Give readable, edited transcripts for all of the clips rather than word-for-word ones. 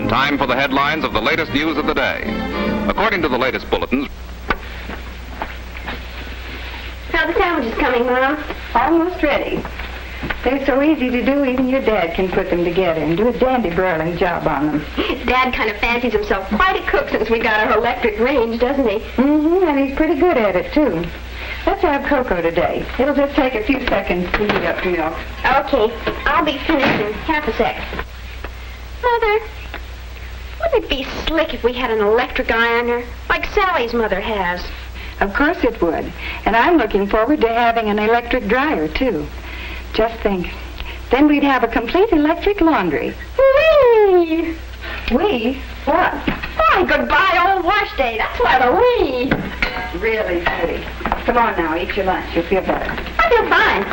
Time for the headlines of the latest news of the day. According to the latest bulletins... How the sandwiches coming, Mom? Almost ready. They're so easy to do, even your dad can put them together and do a dandy broiling job on them. Dad kind of fancies himself quite a cook since we got our electric range, doesn't he? Mm-hmm, and he's pretty good at it, too. Let's have cocoa today. It'll just take a few seconds to heat up the milk. Okay, I'll be finished in half a sec. Mother... wouldn't it be slick if we had an electric ironer, like Sally's mother has? Of course it would. And I'm looking forward to having an electric dryer, too. Just think. Then we'd have a complete electric laundry. Whee! We? What? Why, goodbye, old wash day. That's why the wee. Really, Judy. Come on now, eat your lunch. You'll feel better. I feel fine.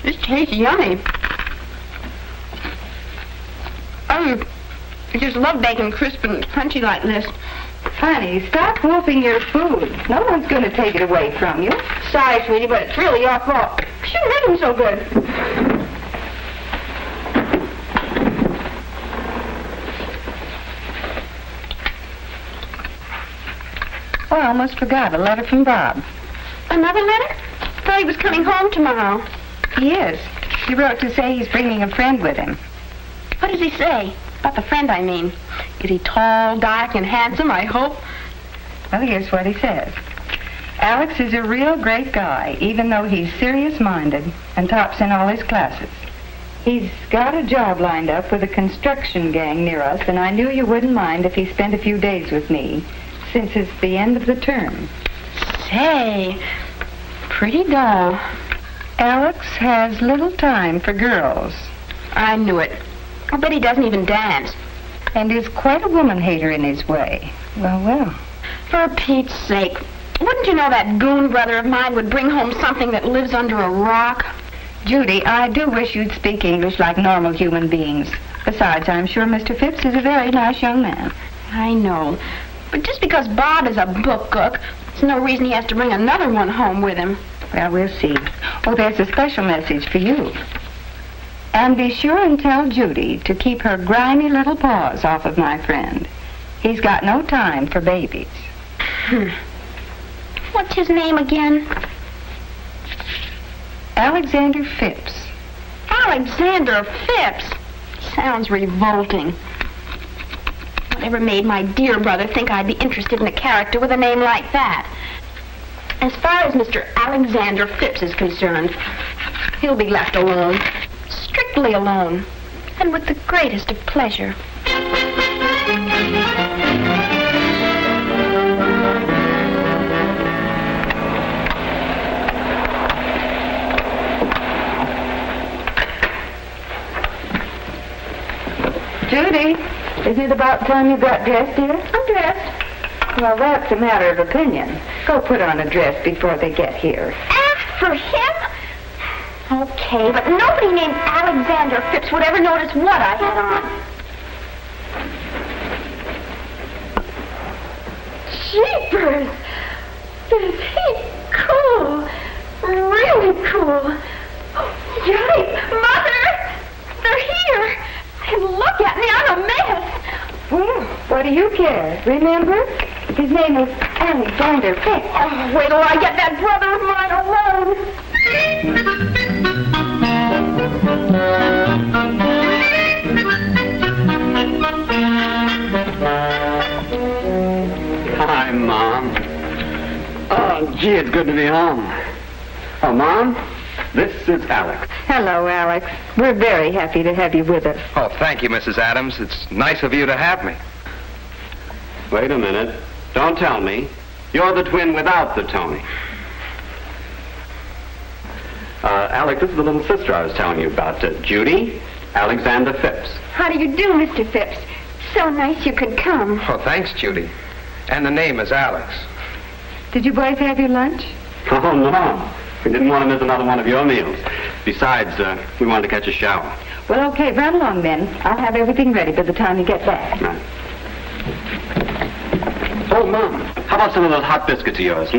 This tastes yummy. I just love bacon crisp and crunchy like this. Honey, stop wolfing your food. No one's going to take it away from you. Sorry, sweetie, but it's really your fault. You shouldn't make them so good. Oh, I almost forgot. A letter from Bob. Another letter? Thought he was coming home tomorrow. He is. He wrote to say he's bringing a friend with him. What does he say? About the friend, I mean. Is he tall, dark, and handsome, I hope? Well, here's what he says. Alex is a real great guy, even though he's serious-minded and tops in all his classes. He's got a job lined up with a construction gang near us, and I knew you wouldn't mind if he spent a few days with me, since it's the end of the term. Say, pretty dull. Alex has little time for girls. I knew it. I bet he doesn't even dance. And is quite a woman-hater in his way. Well, well. For Pete's sake, wouldn't you know that goon brother of mine would bring home something that lives under a rock? Judy, I do wish you'd speak English like normal human beings. Besides, I'm sure Mr. Phipps is a very nice young man. I know. But just because Bob is a book cook, there's no reason he has to bring another one home with him. Well, we'll see. Oh, there's a special message for you. And be sure and tell Judy to keep her grimy little paws off of my friend. He's got no time for babies. What's his name again? Alexander Phipps. Alexander Phipps? Sounds revolting. Whatever made my dear brother think I'd be interested in a character with a name like that? As far as Mr. Alexander Phipps is concerned, he'll be left alone. Strictly alone. And with the greatest of pleasure. Judy, isn't it about time you got dressed, dear? I'm dressed. Well, that's a matter of opinion. Go put on a dress before they get here. Ask for him? Okay, but nobody named Alexander Phipps would ever notice what I had on. Jeepers! Is he cool? Really cool. Yikes! Mother! They're here! And look at me, I'm a mess! Well, what do you care? Remember? His name is Alexander Phipps. Oh, wait till I get that brother of mine alone! Hi, Mom. Oh, gee, it's good to be home. Oh, Mom, this is Alex. Hello, Alex. We're very happy to have you with us. Oh, thank you, Mrs. Adams. It's nice of you to have me. Wait a minute. Don't tell me. You're the twin without the Tony. Alec, this is the little sister I was telling you about. Judy Alexander Phipps. How do you do, Mr. Phipps? So nice you could come. Oh, thanks, Judy. And the name is Alex. Did you boys have your lunch? Oh, no. We didn't want to miss another one of your meals. Besides, we wanted to catch a shower. Well, okay, run along then. I'll have everything ready by the time you get back. Right. Oh, Mom, how about some of those hot biscuits of yours,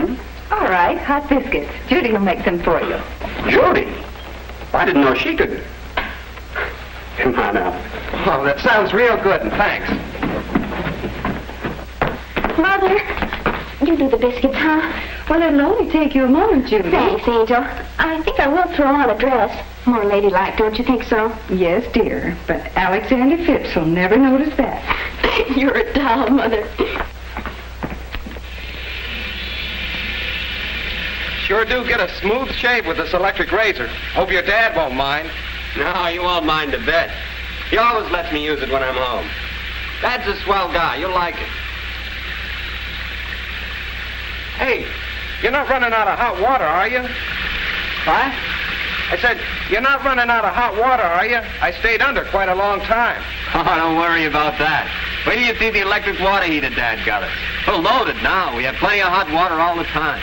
All right, hot biscuits. Judy will make them for you. Judy? I didn't know she could. Come on out. Oh, that sounds real good, and thanks. Mother, you do the biscuits, huh? Well, it'll only take you a moment, Judy. Thanks, Angel. I think I will throw on a dress. More ladylike, don't you think so? Yes, dear, but Alexander Phipps will never notice that. You're a doll, Mother. Sure do get a smooth shave with this electric razor. Hope your dad won't mind. No, you won't mind a bit. He always lets me use it when I'm home. Dad's a swell guy. You'll like it. Hey, you're not running out of hot water, are you? What? I said, you're not running out of hot water, are you? I stayed under quite a long time. Oh, don't worry about that. Wait till you see the electric water heater Dad got us. We're loaded now. We have plenty of hot water all the time.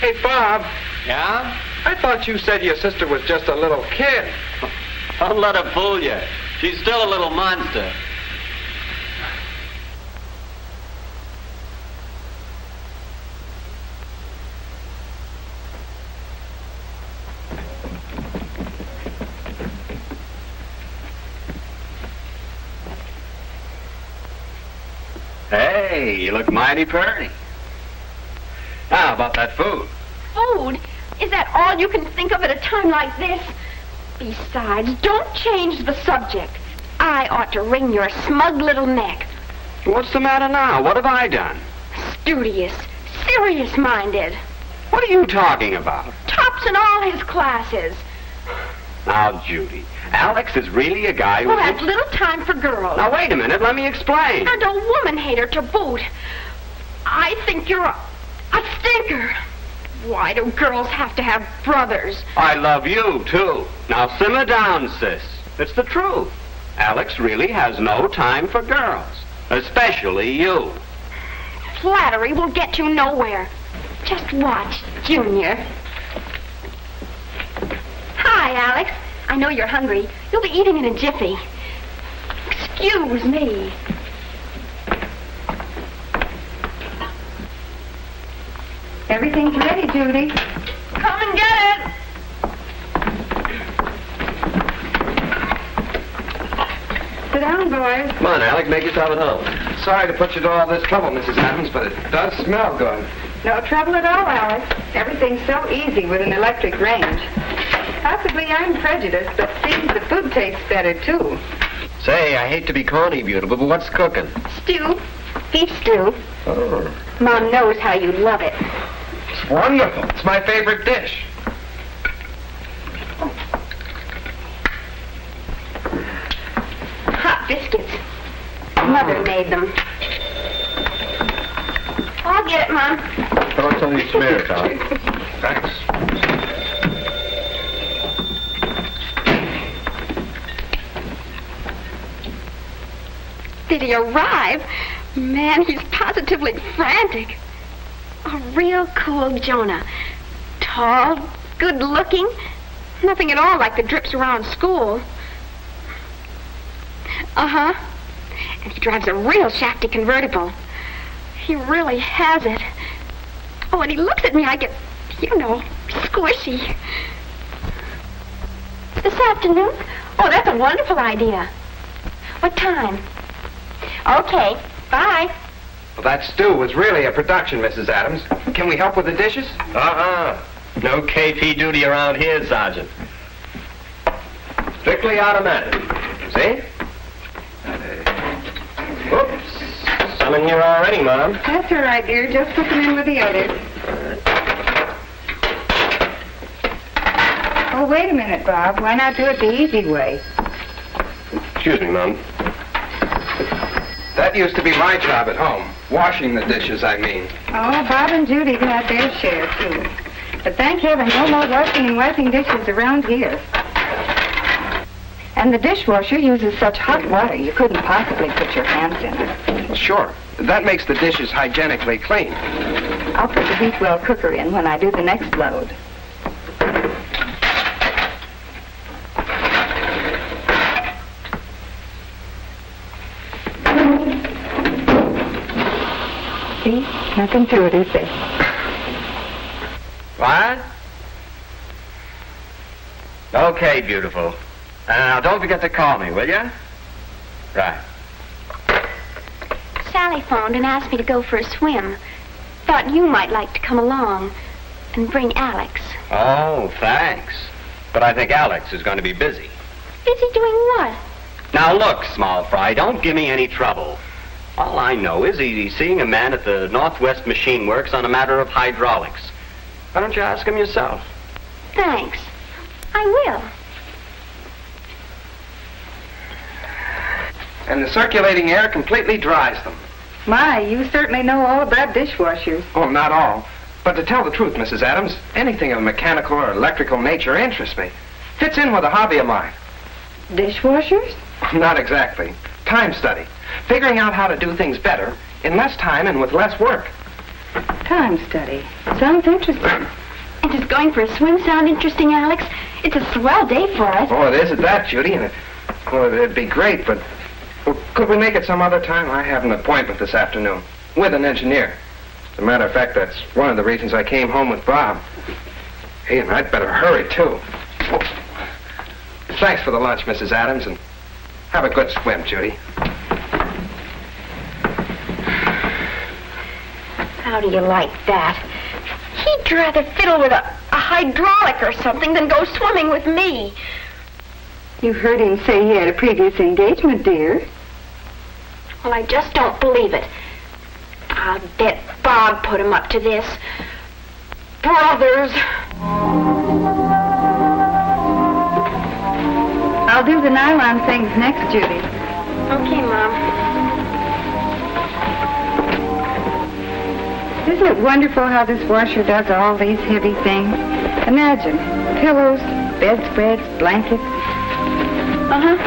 Hey, Bob, Yeah? I thought you said your sister was just a little kid. Don't let her fool you. She's still a little monster. Hey, you look mighty pretty. How about that food? Food? Is that all you can think of at a time like this? Besides, don't change the subject. I ought to wring your smug little neck. What's the matter now? What have I done? Studious, serious-minded. What are you talking about? Tops in all his classes. Now, Judy, Alex is really a guy who... Who has little time for girls. Now, wait a minute. Let me explain. And a woman-hater to boot. I think you're a stinker. Why do girls have to have brothers? I love you, too. Now, simmer down, sis. It's the truth. Alex really has no time for girls. Especially you. Flattery will get you nowhere. Just watch, Junior. Hi, Alex. I know you're hungry. You'll be eating in a jiffy. Excuse me. Everything's ready, Judy. Come and get it. Sit down, boys. Come on, Alec. Make yourself at home. Sorry to put you to all this trouble, Mrs. Adams, but it does smell good. No trouble at all, Alex. Everything's so easy with an electric range. Possibly I'm prejudiced, but seems the food tastes better, too. Say, I hate to be corny, beautiful, but what's cooking? Stew. Beef stew. Oh. Mom knows how you love it. It's wonderful. It's my favorite dish. Hot biscuits. Mother made them. I'll get it, Mom. Throw some of these smears out. Thanks. Did he arrive? Man, he's positively frantic. A real cool Jonah. Tall, good-looking. Nothing at all like the drips around school. Uh-huh. And he drives a real shafty convertible. He really has it. Oh, and he looks at me, I get, squishy. This afternoon? Oh, that's a wonderful idea. What time? Okay, bye. Well, that stew was really a production, Mrs. Adams. Can we help with the dishes? No KP duty around here, Sergeant. Strictly automatic. See? Oops. Some in here already, Mom. That's all right, dear. Just put them in with the others. Oh, wait a minute, Bob. Why not do it the easy way? Excuse me, Mom. That used to be my job at home. Washing the dishes, I mean. Oh, Bob and Judy had their share, too. But thank heaven, no more washing and wiping dishes around here. And the dishwasher uses such hot water, you couldn't possibly put your hands in it. Sure. That makes the dishes hygienically clean. I'll put the deep well cooker in when I do the next load. See? Nothing to it, is there? What? Okay, beautiful. Now, don't forget to call me, will you? Right. Sally phoned and asked me to go for a swim. Thought you might like to come along and bring Alex. Oh, thanks. But I think Alex is going to be busy. Busy doing what? Now, look, small fry, don't give me any trouble. All I know is he's seeing a man at the Northwest Machine Works on a matter of hydraulics. Why don't you ask him yourself? Thanks. I will. And the circulating air completely dries them. My, you certainly know all about dishwashers. Oh, not all. But to tell the truth, Mrs. Adams, anything of mechanical or electrical nature interests me. Fits in with a hobby of mine. Dishwashers? Not exactly. Time study. Figuring out how to do things better in less time and with less work. Time study. Sounds interesting. And does going for a swim sound interesting, Alex? It's a swell day for us. Oh, it is at that, Judy. And it'd be great, but could we make it some other time? I have an appointment this afternoon with an engineer. As a matter of fact, that's one of the reasons I came home with Bob. Hey, and I'd better hurry, too. Thanks for the lunch, Mrs. Adams, and have a good swim, Judy. How do you like that? He'd rather fiddle with a hydraulic or something than go swimming with me. You've heard him say he had a previous engagement, dear. Well, I just don't believe it. I'll bet Bob put him up to this. Brothers. I'll do the nylon things next, Judy. Okay, Mom. Isn't it wonderful how this washer does all these heavy things? Imagine, pillows, bedspreads, blankets. Uh-huh.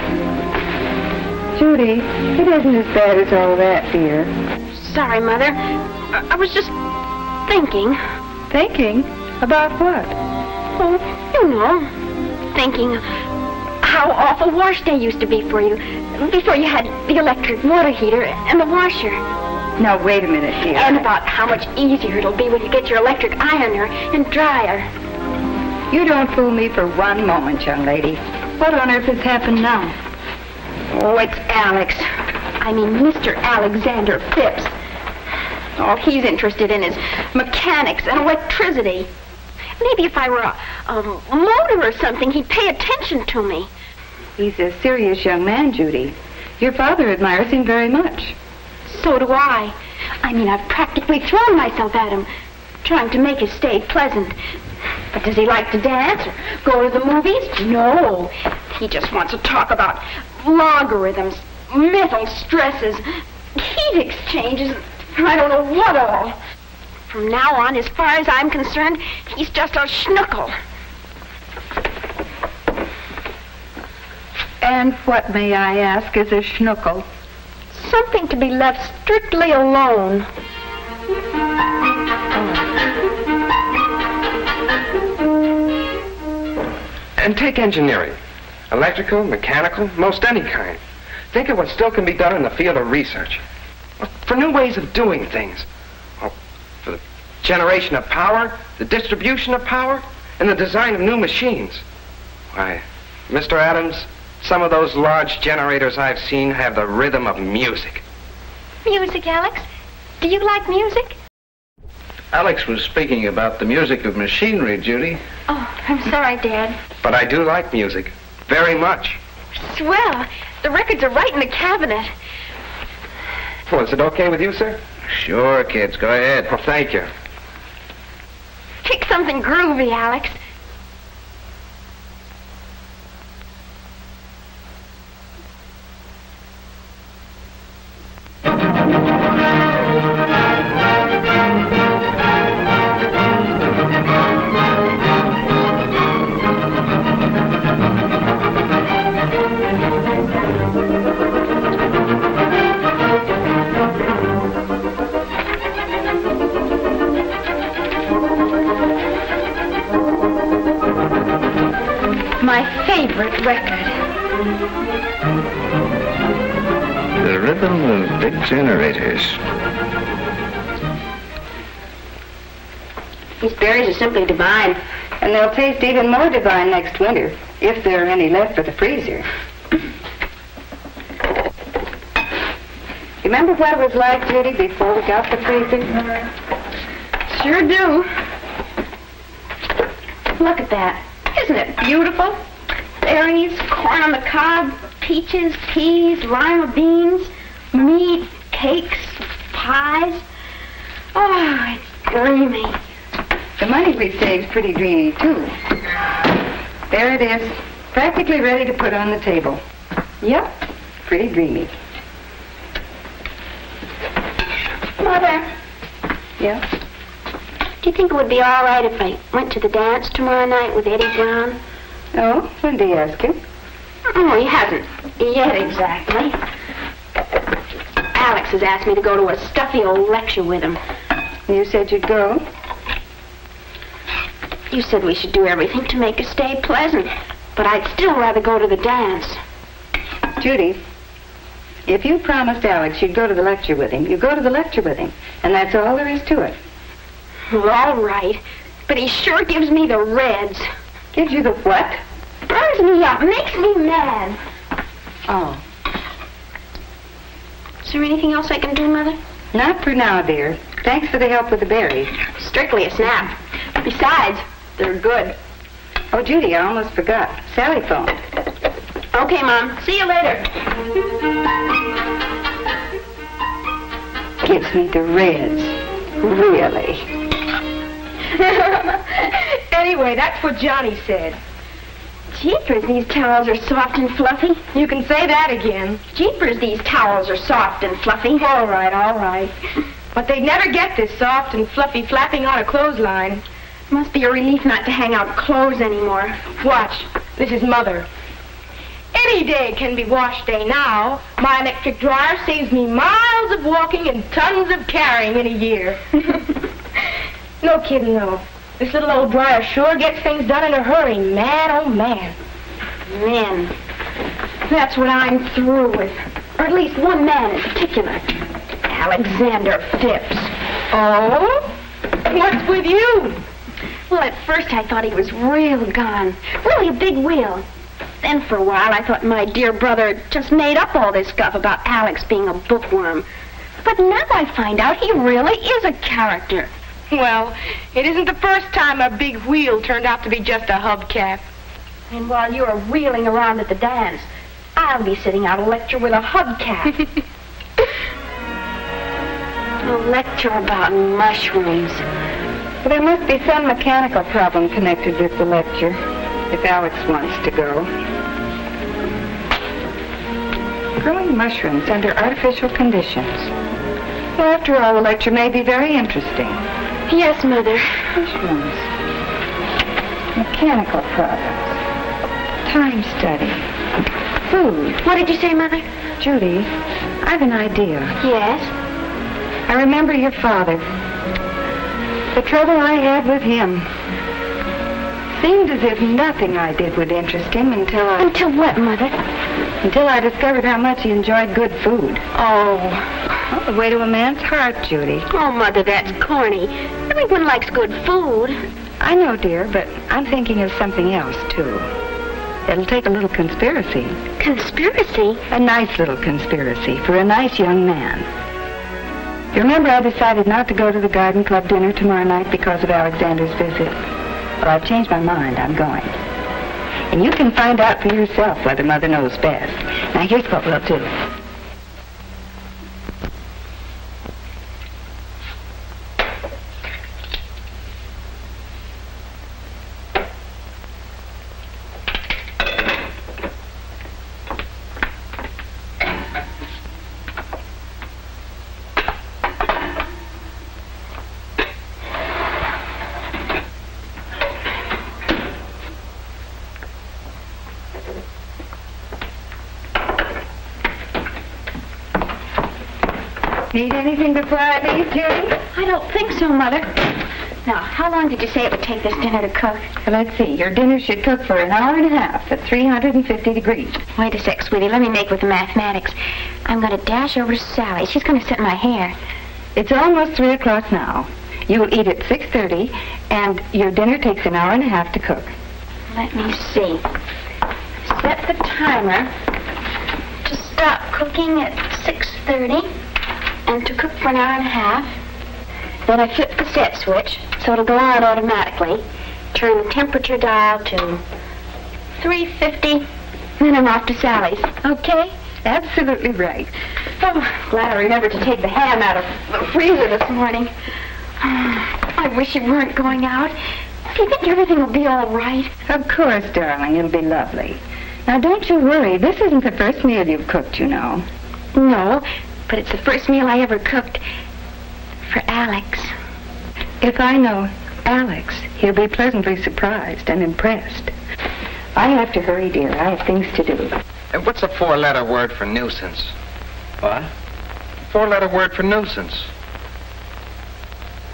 Judy, it isn't as bad as all that, dear. Sorry, Mother. I was just thinking. Thinking? About what? Oh, you know. Thinking how awful wash day used to be for you before you had the electric water heater and the washer. Now, wait a minute, dear. And about how much easier it'll be when you get your electric ironer and dryer. You don't fool me for one moment, young lady. What on earth has happened now? Oh, it's Alex. I mean, Mr. Alexander Phipps. All he's interested in is mechanics and electricity. Maybe if I were a motor or something, he'd pay attention to me. He's a serious young man, Judy. Your father admires him very much. So do I. I mean, I've practically thrown myself at him, trying to make his stay pleasant. But does he like to dance or go to the movies? No. He just wants to talk about logarithms, mental stresses, heat exchanges, I don't know what all. From now on, as far as I'm concerned, he's just a schnookle. And what, may I ask, is a schnookle? Something to be left strictly alone. And take engineering. Electrical, mechanical, most any kind. Think of what still can be done in the field of research. For new ways of doing things. For the generation of power, the distribution of power, and the design of new machines. Why, Mr. Adams, some of those large generators I've seen have the rhythm of music. Music, Alex? Do you like music? Alex was speaking about the music of machinery, Judy. Oh, I'm sorry, Dad. But I do like music. Very much. Swell. The records are right in the cabinet. Well, is it okay with you, sir? Sure, kids. Go ahead. Well, thank you. Pick something groovy, Alex. My favorite record. The rhythm of big generators. These berries are simply divine. And they'll taste even more divine next winter, if there are any left for the freezer. Remember what it was like, Judy, before we got the freezer? Sure do. Look at that. Isn't it beautiful? Berries, corn on the cob, peaches, peas, lima beans, meat, cakes, pies. Oh, it's dreamy. The money we saved's pretty dreamy, too. There it is, practically ready to put on the table. Yep, pretty dreamy. Mother, Yeah? do you think it would be all right if I went to the dance tomorrow night with Eddie Brown? Oh, when did you ask him? Oh, he hasn't yet exactly. Alex has asked me to go to a stuffy old lecture with him. You said you'd go? You said we should do everything to make a stay pleasant, but I'd still rather go to the dance. Judy, if you promised Alex you'd go to the lecture with him, you go to the lecture with him. And that's all there is to it. Well, all right, but he sure gives me the reds. Gives you the what? Burns me up, makes me mad. Oh. Is there anything else I can do, Mother? Not for now, dear. Thanks for the help with the berries. Strictly a snap. Besides, they're good. Oh, Judy, I almost forgot. Sally phoned. Okay, Mom. See you later. Gives me the reds. Really? Anyway, that's what Johnny said. Jeepers, these towels are soft and fluffy. You can say that again. Jeepers, these towels are soft and fluffy. All right, all right. But they'd never get this soft and fluffy flapping on a clothesline. Must be a relief not to hang out clothes anymore. Watch. This is Mother. Any day can be wash day now. My electric dryer saves me miles of walking and tons of carrying in a year. No kidding, though. This little old dryer sure gets things done in a hurry. Man, oh, man. Men. That's what I'm through with. Or at least one man in particular. Alexander Phipps. Oh? What's with you? Well, at first I thought he was real gone. Really a big wheel. Then for a while I thought my dear brother just made up all this stuff about Alex being a bookworm. But now I find out he really is a character. Well, it isn't the first time a big wheel turned out to be just a hubcap. And while you're wheeling around at the dance, I'll be sitting out a lecture with a hubcap. A lecture about mushrooms. Well, there must be some mechanical problem connected with the lecture, if Alex wants to go. Growing mushrooms under artificial conditions. Well, after all, the lecture may be very interesting. Yes, Mother. Mushrooms. Mechanical problems. Time study. Food. What did you say, Mother? Judy, I've an idea. Yes? I remember your father. The trouble I had with him. Seemed as if nothing I did would interest him until I... Until what, Mother? Until I discovered how much he enjoyed good food. Oh. Well, the way to a man's heart, Judy. Oh, Mother, that's corny. Everyone likes good food. I know, dear, but I'm thinking of something else, too. It'll take a little conspiracy. Conspiracy? A nice little conspiracy for a nice young man. You remember I decided not to go to the garden club dinner tomorrow night because of Alexander's visit? Well, I've changed my mind. I'm going. And you can find out for yourself whether Mother knows best. Now, here's what we'll do. Need anything before I leave, Judy? I don't think so, Mother. Now, how long did you say it would take this dinner to cook? Well, let's see. Your dinner should cook for an hour and a half at 350 degrees. Wait a sec, sweetie. Let me make with the mathematics. I'm going to dash over to Sally. She's going to set my hair. It's almost 3 o'clock now. You'll eat at 6:30, and your dinner takes an hour and a half to cook. Let me see. Set the timer to stop cooking at 6:30 and to cook for an hour and a half. Then I flip the set switch so it'll go on automatically. Turn the temperature dial to 350, then I'm off to Sally's. Okay? Absolutely right. Oh, glad I remembered to take the ham out of the freezer this morning. I wish you weren't going out. Do you think everything will be all right? Of course, darling. It'll be lovely. Now, don't you worry. This isn't the first meal you've cooked, you know. No, but it's the first meal I ever cooked for Alex. If I know Alex, he'll be pleasantly surprised and impressed. I have to hurry, dear. I have things to do. And what's a 4-letter word for nuisance? What? 4-letter word for nuisance.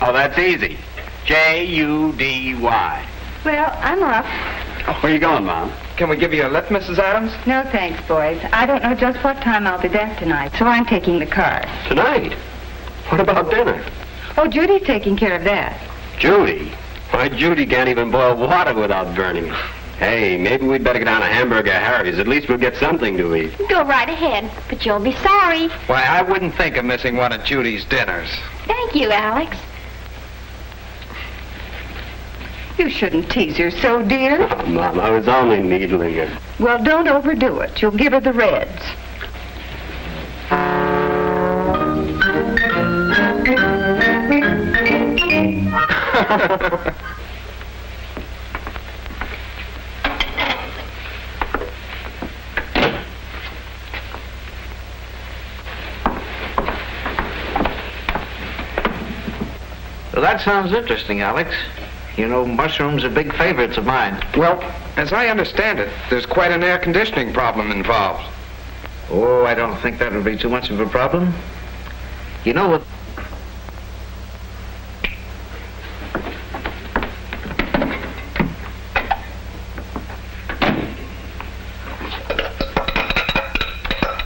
Oh, that's easy. J-U-D-Y. Well, I'm off. Oh, where you going, Mom? Can we give you a lift, Mrs. Adams? No, thanks, boys. I don't know just what time I'll be back tonight, so I'm taking the car. Tonight? What about dinner? Oh, Judy's taking care of that. Judy? Why, Judy can't even boil water without burning it. Hey, maybe we'd better go down to Hamburger Harry's. At least we'll get something to eat. Go right ahead, but you'll be sorry. Why, I wouldn't think of missing one of Judy's dinners. Thank you, Alex. You shouldn't tease her so, dear. Oh, Mom, I was only needling her. Well, don't overdo it. You'll give her the reds. Well, that sounds interesting, Alex. You know, mushrooms are big favorites of mine. Well, as I understand it, there's quite an air conditioning problem involved. Oh, I don't think that would be too much of a problem. You know what?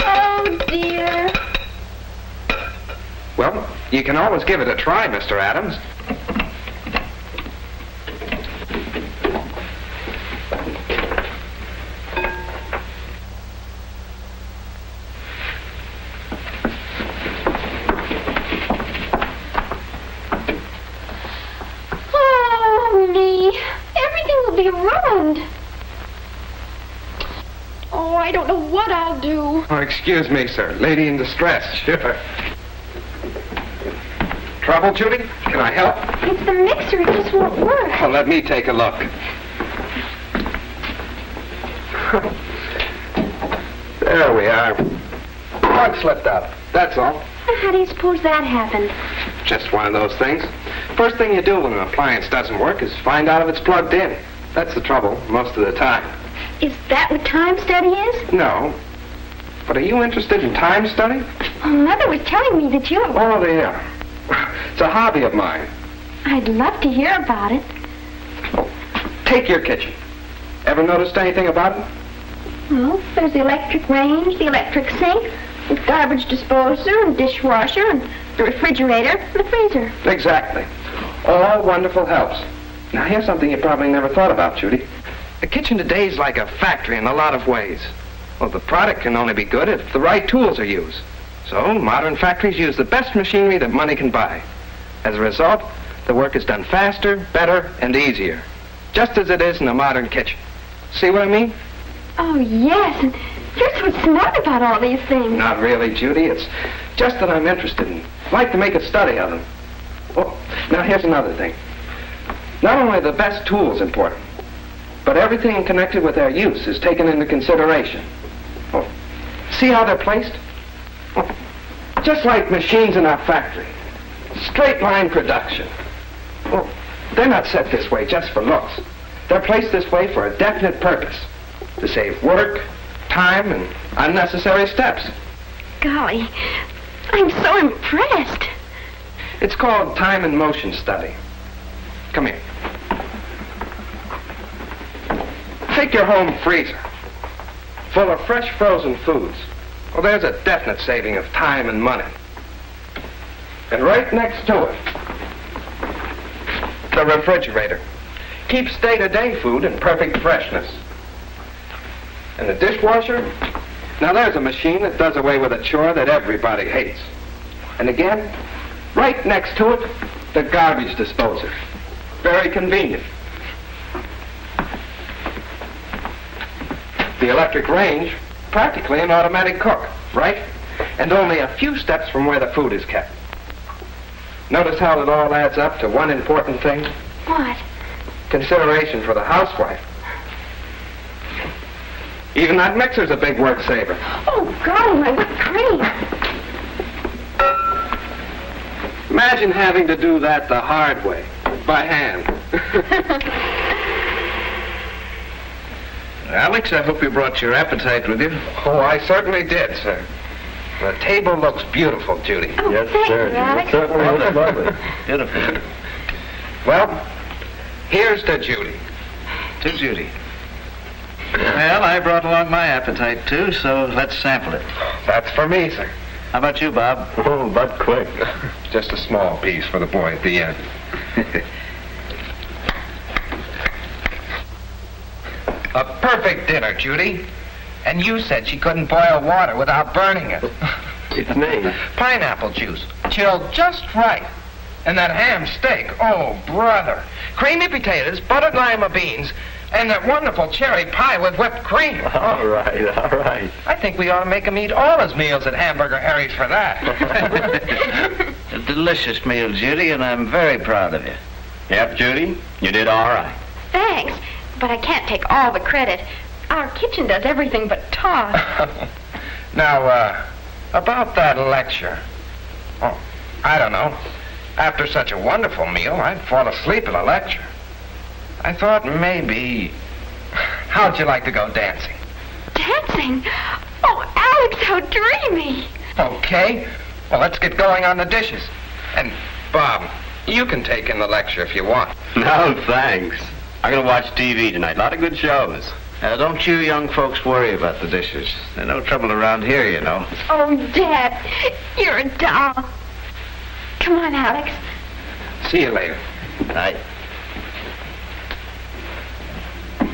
Oh, dear. Well, you can always give it a try, Mr. Adams. Oh, me. Everything will be ruined. Oh, I don't know what I'll do. Oh, excuse me, sir. Lady in distress. Sure. Trouble, Judy? Can I help? It's the mixer. It just won't work. Well, let me take a look. There we are. Plug slipped out. That's all. How do you suppose that happened? Just one of those things. First thing you do when an appliance doesn't work is find out if it's plugged in. That's the trouble most of the time. Is that what time study is? No. But are you interested in time study? Oh, Mother was telling me that you... Oh, yeah. It's a hobby of mine. I'd love to hear about it. Oh, take your kitchen. Ever noticed anything about it? Well, there's the electric range, the electric sink, the garbage disposer, and dishwasher, and the refrigerator, and the freezer. Exactly. All wonderful helps. Now, here's something you probably never thought about, Judy. The kitchen today is like a factory in a lot of ways. Well, the product can only be good if the right tools are used. So, modern factories use the best machinery that money can buy. As a result, the work is done faster, better, and easier. Just as it is in a modern kitchen. See what I mean? Oh, yes. And you're so smart about all these things. Not really, Judy. It's just that I'm interested in. I'd like to make a study of them. Oh, now here's another thing. Not only are the best tools important, but everything connected with their use is taken into consideration. Oh, see how they're placed? Oh, just like machines in our factory. Straight line production. Oh, they're not set this way just for looks. They're placed this way for a definite purpose. To save work, time, and unnecessary steps. Golly, I'm so impressed. It's called time and motion study. Come here. Take your home freezer, full of fresh frozen foods. Well, there's a definite saving of time and money. And right next to it, the refrigerator. Keeps day-to-day food in perfect freshness. And the dishwasher? Now there's a machine that does away with a chore that everybody hates. And again, right next to it, the garbage disposer. Very convenient. The electric range, practically an automatic cook, right? And only a few steps from where the food is kept. Notice how it all adds up to one important thing? What? Consideration for the housewife. Even that mixer's a big work saver. Oh, golly, my whipped cream. Imagine having to do that the hard way, by hand. Alex, I hope you brought your appetite with you. Oh, I certainly did, sir. The table looks beautiful, Judy. Oh, yes, sir. It certainly looks lovely. Beautiful. Well, here's to Judy. To Judy. Well, I brought along my appetite, too, so let's sample it. That's for me, sir. How about you, Bob? Oh, but quick. Just a small piece for the boy at the end. A perfect dinner, Judy. And you said she couldn't boil water without burning it. It's me. Pineapple juice, chilled just right. And that ham steak, oh, brother. Creamy potatoes, buttered lima beans, and that wonderful cherry pie with whipped cream. All right, all right. I think we ought to make him eat all his meals at Hamburger Harry's for that. A delicious meal, Judy, and I'm very proud of you. Yep, Judy, you did all right. Thanks, but I can't take all the credit. Our kitchen does everything but talk. Now, about that lecture. Oh, I don't know. After such a wonderful meal, I'd fall asleep at a lecture. I thought maybe... How'd you like to go dancing? Dancing? Oh, Alex, how dreamy. Okay. Well, let's get going on the dishes. And, Bob, you can take in the lecture if you want. No, thanks. I'm going to watch TV tonight. A lot of good shows. Don't you young folks worry about the dishes. There's no trouble around here, you know. Oh, Dad, you're a doll. Come on, Alex. See you later. Night.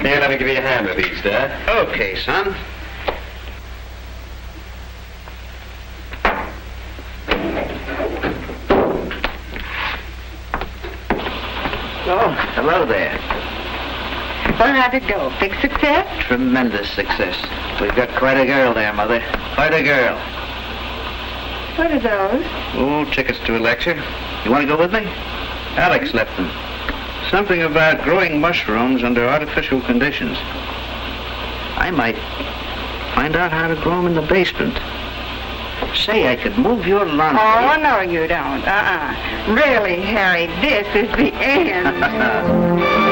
Here, let me give you a hand with these, Dad. Okay, son. Oh, hello there. Well, how'd it go? Big success? Tremendous success. We've got quite a girl there, Mother. Quite a girl. What are those? Oh, tickets to a lecture. You want to go with me? Alex left them. Something about growing mushrooms under artificial conditions. I might find out how to grow them in the basement. Say, I could move your laundry. Oh, no, you don't. Really, Harry, this is the end.